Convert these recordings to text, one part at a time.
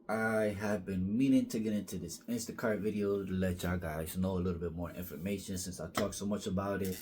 I have been meaning to get into this Instacart video to let y'all guys know a little bit more information since I talk so much about it.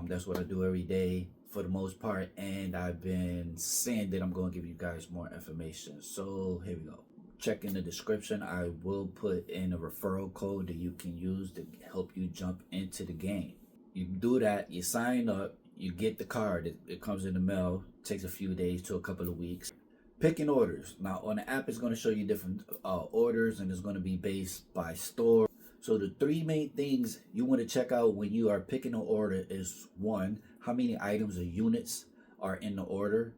That's what I do every day for the most part, and I've been saying that I'm going to give you guys more information. So here we go. Check in the description. I will put in a referral code that you can use to help you jump into the game. You do that, you sign up, you get the card. It comes in the mail, takes a few days to a couple of weeks. Picking orders. Now on the app, it's going to show you different orders, and it's going to be based by store. So the three main things you want to check out when you are picking an order is: one, how many items or units are in the order;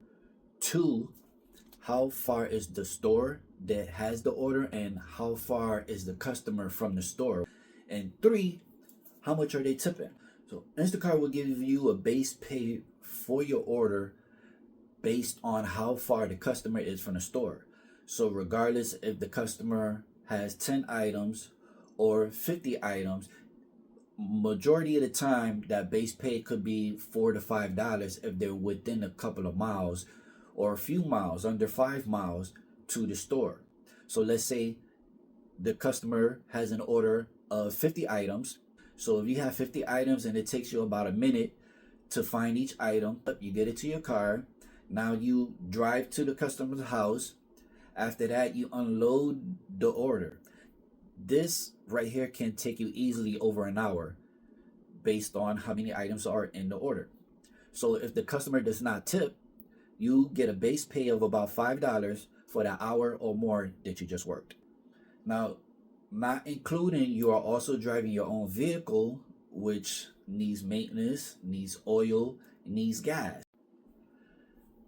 two, how far is the store that has the order and how far is the customer from the store; and three, how much are they tipping. So Instacart will give you a base pay for your order based on how far the customer is from the store. So regardless if the customer has 10 items or 50 items, majority of the time that base pay could be $4 to $5 if they're within a couple of miles or a few miles, under 5 miles to the store. So let's say the customer has an order of 50 items. So if you have 50 items and it takes you about a minute to find each item, you get it to your car. Now you drive to the customer's house. After that, you unload the order. This right here can take you easily over an hour based on how many items are in the order. So if the customer does not tip, you get a base pay of about $5 for the hour or more that you just worked. Now, not including you are also driving your own vehicle, which needs maintenance, needs oil, needs gas.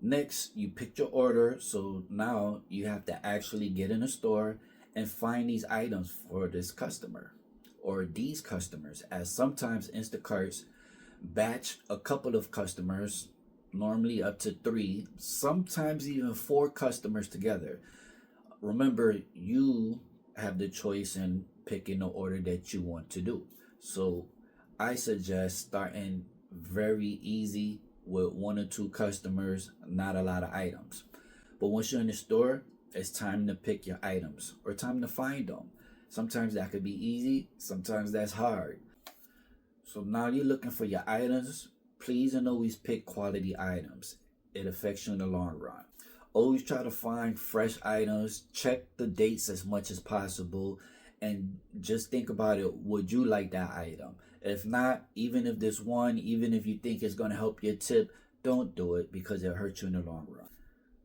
Next, you picked your order, so now you have to actually get in a store and find these items for this customer or these customers, as sometimes Instacarts batch a couple of customers, normally up to 3, sometimes even 4 customers together. Remember, you have the choice in picking the order that you want to do. So I suggest starting very easy with 1 or 2 customers, not a lot of items. But once you're in the store, it's time to pick your items or time to find them. Sometimes that could be easy, sometimes that's hard. So now you're looking for your items. Please and always pick quality items. It affects you in the long run. Always try to find fresh items. Check the dates as much as possible. And just think about it. Would you like that item? If not, even if this one, even if you think it's going to help your tip, don't do it because it hurts you in the long run.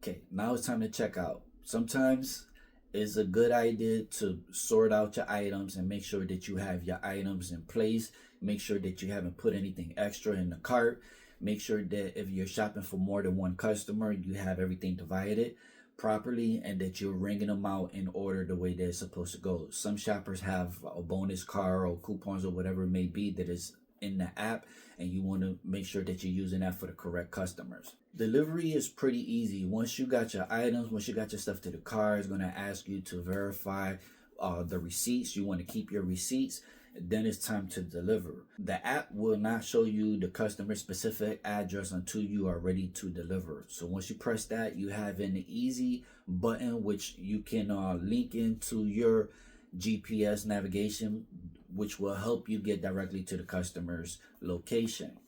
Okay, now it's time to check out. Sometimes it's a good idea to sort out your items and make sure that you have your items in place. Make sure that you haven't put anything extra in the cart. Make sure that if you're shopping for more than one customer, you have everything divided properly and that you're ringing them out in order the way they're supposed to go. Some shoppers have a bonus card or coupons or whatever it may be that is in the app, and you want to make sure that you're using that for the correct customers. Delivery is pretty easy. Once you got your items, once you got your stuff to the car, it's going to ask you to verify the receipts. You want to keep your receipts. Then it's time to deliver. The app will not show you the customer specific address until you are ready to deliver. So once you press that, you have an easy button which you can link into your GPS navigation, which will help you get directly to the customer's location.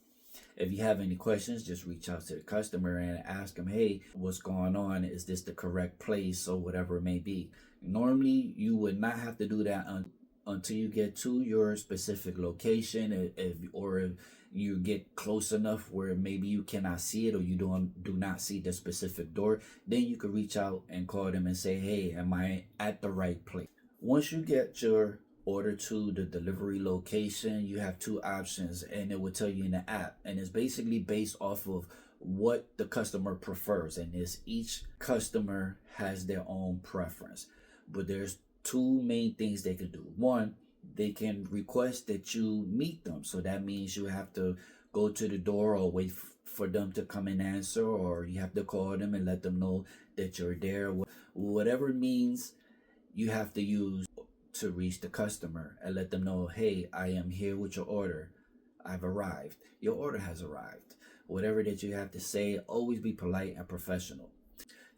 If you have any questions, just reach out to the customer and ask them, hey, what's going on? Is this the correct place or whatever it may be? Normally, you would not have to do that until you get to your specific location, or if you get close enough where maybe you cannot see it or you do not see the specific door. Then you could reach out and call them and say, hey, am I at the right place? Once you get your order to the delivery location, you have 2 options, and it will tell you in the app, and it's basically based off of what the customer prefers, and each customer has their own preference. But there's 2 main things they can do. One, they can request that you meet them, so that means you have to go to the door or wait for them to come and answer, or you have to call them and let them know that you're there. Whatever means you have to use to reach the customer and let them know, hey, I am here with your order. I've arrived. Your order has arrived. Whatever that you have to say, always be polite and professional.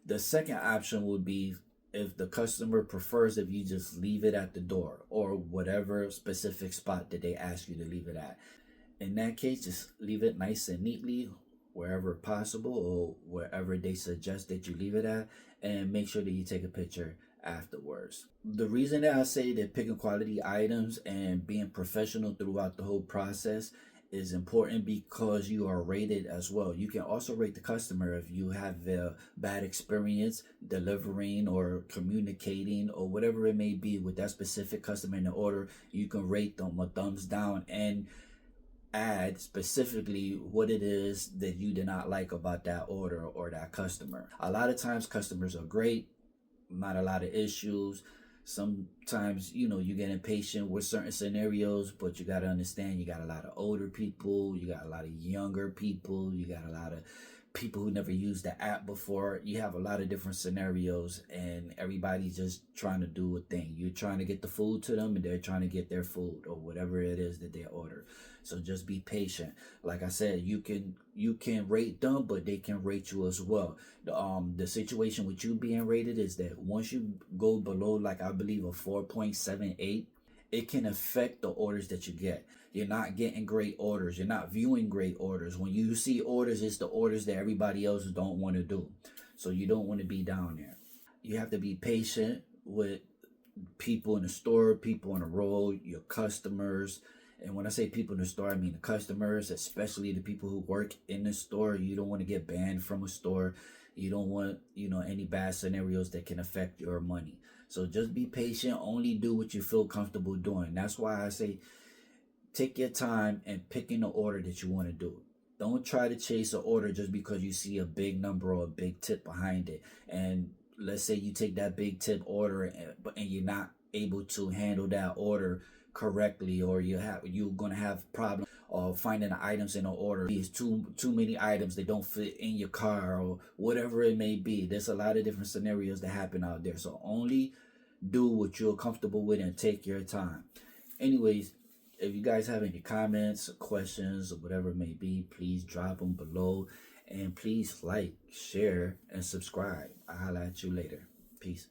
The second option would be if the customer prefers if you just leave it at the door or whatever specific spot that they ask you to leave it at. In that case, just leave it nice and neatly wherever possible or wherever they suggest that you leave it at, and make sure that you take a picture afterwards. The reason that I say that picking quality items and being professional throughout the whole process is important because you are rated as well. You can also rate the customer if you have a bad experience delivering or communicating or whatever it may be with that specific customer in the order. You can rate them a thumbs down and add specifically what it is that you did not like about that order or that customer. A lot of times customers are great, not a lot of issues. Sometimes, you get impatient with certain scenarios, but you got to understand you got a lot of older people, you got a lot of younger people, you got a lot of people who never used the app before. You have a lot of different scenarios, and everybody's just trying to do a thing. You're trying to get the food to them, and they're trying to get their food or whatever it is that they order. So just be patient. Like I said, you can rate them, but they can rate you as well. The situation with you being rated is that once you go below, like I believe, a 4.78, it can affect the orders that you get. You're not getting great orders. You're not viewing great orders. When you see orders, it's the orders that everybody else don't want to do. So you don't want to be down there. You have to be patient with people in the store, people on the road, your customers. And when I say people in the store, I mean the customers, especially the people who work in the store. You don't want to get banned from a store. You don't want, any bad scenarios that can affect your money. So just be patient. Only do what you feel comfortable doing. That's why I say take your time and picking the order that you want to do. Don't try to chase an order just because you see a big number or a big tip behind it. And let's say you take that big tip order and you're not able to handle that order correctly, or you're gonna have problems finding the items in the order. It's too many items that don't fit in your car or whatever it may be. There's a lot of different scenarios that happen out there. So only do what you're comfortable with and take your time. Anyways, if you guys have any comments, questions, or whatever it may be, please drop them below. And please like, share, and subscribe. I'll holla at you later. Peace.